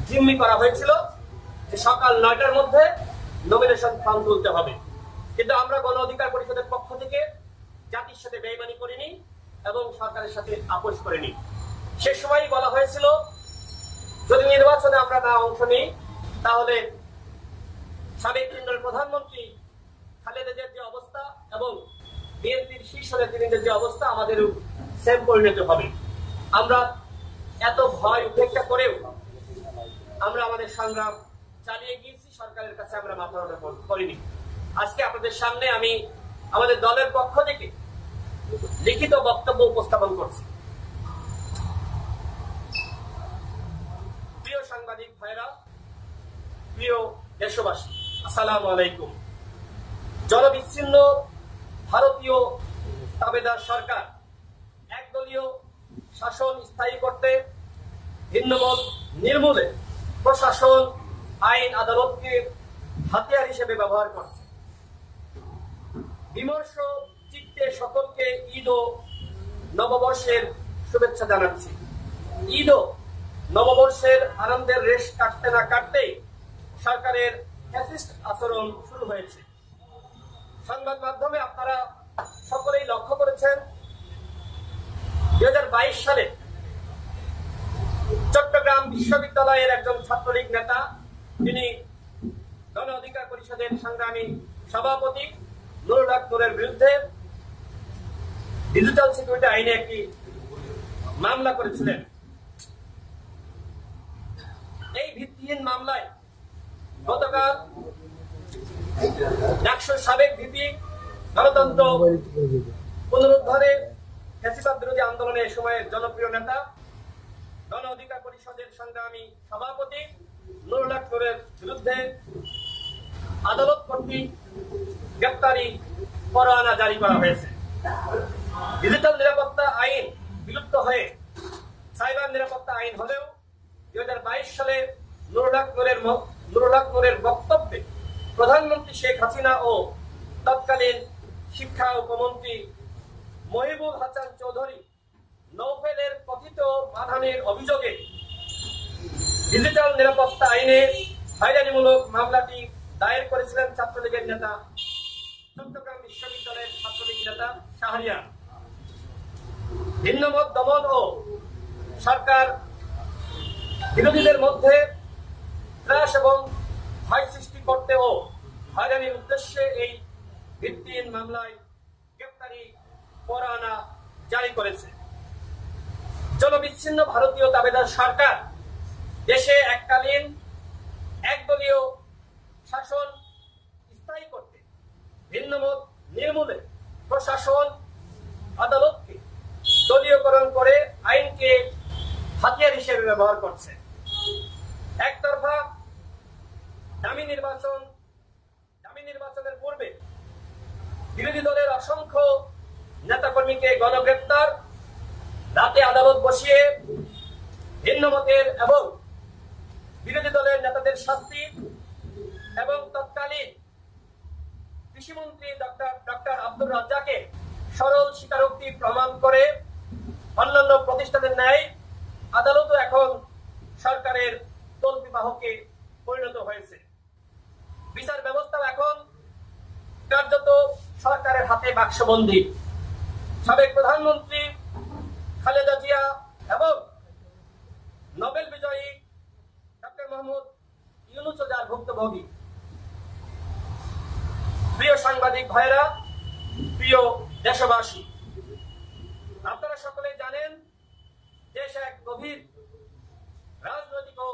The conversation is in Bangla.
জিম্মি করা হয়েছিল যে সকাল 9টার মধ্যে নমিনেশন ফর্ম তুলতে হবে। কিন্তু আমরা গণ অধিকার পরিষদের পক্ষ থেকে জাতির সাথে বেইমানি করিনি এবং সরকারের সাথে আপোষ করিনি। সে সময়ই বলা হয়েছিল যদি নির্বাচনে আমরা না অংশ নিই তাহলে সাবেক কেন্দ্রের প্রধানমন্ত্রী খালেদা জিয়ার যে অবস্থা এবং বিএনপির শীর্ষ নেতৃবৃন্দের যে অবস্থা আমাদেরও সেম পরিণত হবে। আমরা এত ভয় উপেক্ষা করেও আমরা আমাদের সংগ্রাম চালিয়ে গিয়েছি, সরকারের কাছে আমরা মাথা নত করিনি। আজকে আপনাদের সামনে আমি আমাদের দলের পক্ষ থেকে লিখিত বক্তব্য উপস্থাপন করছি। প্রিয় সাংবাদিক ভাইরা, প্রিয় দেশবাসী, আসসালামু আলাইকুম। জনবিচ্ছিন্ন ভারতীয় তাবেদার সরকার একদলীয় শাসন স্থায়ী করতে ভিন্নমত নির্মূলে প্রশাসন, আইন, আদালতকে হাতিয়ার হিসেবে ব্যবহার করছে। বিমর্ষ চিত্তে সকলকে ঈদ ও নববর্ষের শুভেচ্ছা জানাচ্ছি। ঈদ ও নববর্ষের আনন্দের রেশ কাটতে না কাটতেই সরকারের ফ্যাসিস্ট আচরণ শুরু হয়েছে। সংবাদ মাধ্যমে আপনারা সকলেই লক্ষ্য করেছেন 2022 সালে চট্টগ্রাম বিশ্ববিদ্যালয়ের একজন ছাত্রলীগ নেতা, তিনি গণ অধিকার পরিষদের সংগ্রামী সভাপতি নুরুল হক নূরের বিরুদ্ধে ডিজিটাল সিকিউরিটি আইনে একটি মামলা করেছিলেন। এই ভিত্তিহীন মামলায় গতকাল ডাকসুর সাবেক ভিপি গণতন্ত্র পুনরুদ্ধারে ফ্যাসিবাদ বিরোধী আন্দোলনে সময়ের জনপ্রিয় নেতা গণ অধিকার পরিষদের সংগ্রামী সভাপতি নুরুল হক নূরের বিরুদ্ধে আদালত কর্তৃক গ্রেপ্তারি পরোয়ানা জারি করা হয়েছে। ডিজিটাল নিরাপত্তা আইন বিলুপ্ত হয়ে সাইবার নিরাপত্তা আইন হলেও 2022 সালে নুরুল হক নূরের বক্তব্যে প্রধানমন্ত্রী শেখ হাসিনা ও তৎকালীন শিক্ষা উপমন্ত্রী মহিবুল হাসান চৌধুরী নৌফেলের কথিত বাধানের অভিযোগে ডিজিটাল নিরাপত্তা আইনে হয়রানিমূলক মামলাটি দায়ের করেছিলেন ছাত্রলীগের নেতা, চট্টগ্রাম বিশ্ববিদ্যালয়ের ছাত্রলীগ নেতা শাহরিয়ার। ভিন্নমত দমন ও সরকার বিরোধীদের মধ্যে ত্রাস এবং ভয় সৃষ্টি করতে ও হয়রানির উদ্দেশ্যে এই ভিত্তিহীন মামলায় গ্রেপ্তারি পরোয়ানা জারি করেছে। জনবিচ্ছিন্ন ভারতীয় তাবেদার সরকার দেশে এককালীন একদলীয় শাসন স্থায়ী করতে ভিন্নমত নির্মূলে প্রশাসন, আদালতকে দলীয়করণ করে আইনকে হাতিয়ার হিসেবে ব্যবহার করছে। একতরফা দামি নির্বাচনের পূর্বে বিরোধী দলের অসংখ্য নেতাকর্মীকে গণগ্রেপ্তার, রাতে আদালত বসিয়ে ভিন্নমতের এবং বিরোধী দলের নেতাদের শাস্তি এবং তৎকালীন কৃষিমন্ত্রী ডক্টর আব্দুর রাজ্জাককে সরল স্বীকারোক্তি প্রমাণ করে অন্যান্য প্রতিষ্ঠানের ন্যায় আদালতও এখন সরকারের তল্পিবাহকে পরিণত হয়েছে। বিচার ব্যবস্থা এখন কার্যত সরকারের হাতে বাক্সবন্দী। সাবেক প্রধানমন্ত্রী খালেদা জিয়া এবং নোবেল বিজয়ী ডক্টর মোহাম্মদ ইউনূস যার ভুক্তভোগী। প্রিয় সাংবাদিক ভাইরা, প্রিয় দেশবাসী, আপনারা সকলে জানেন দেশ এক গভীর রাজনৈতিক ও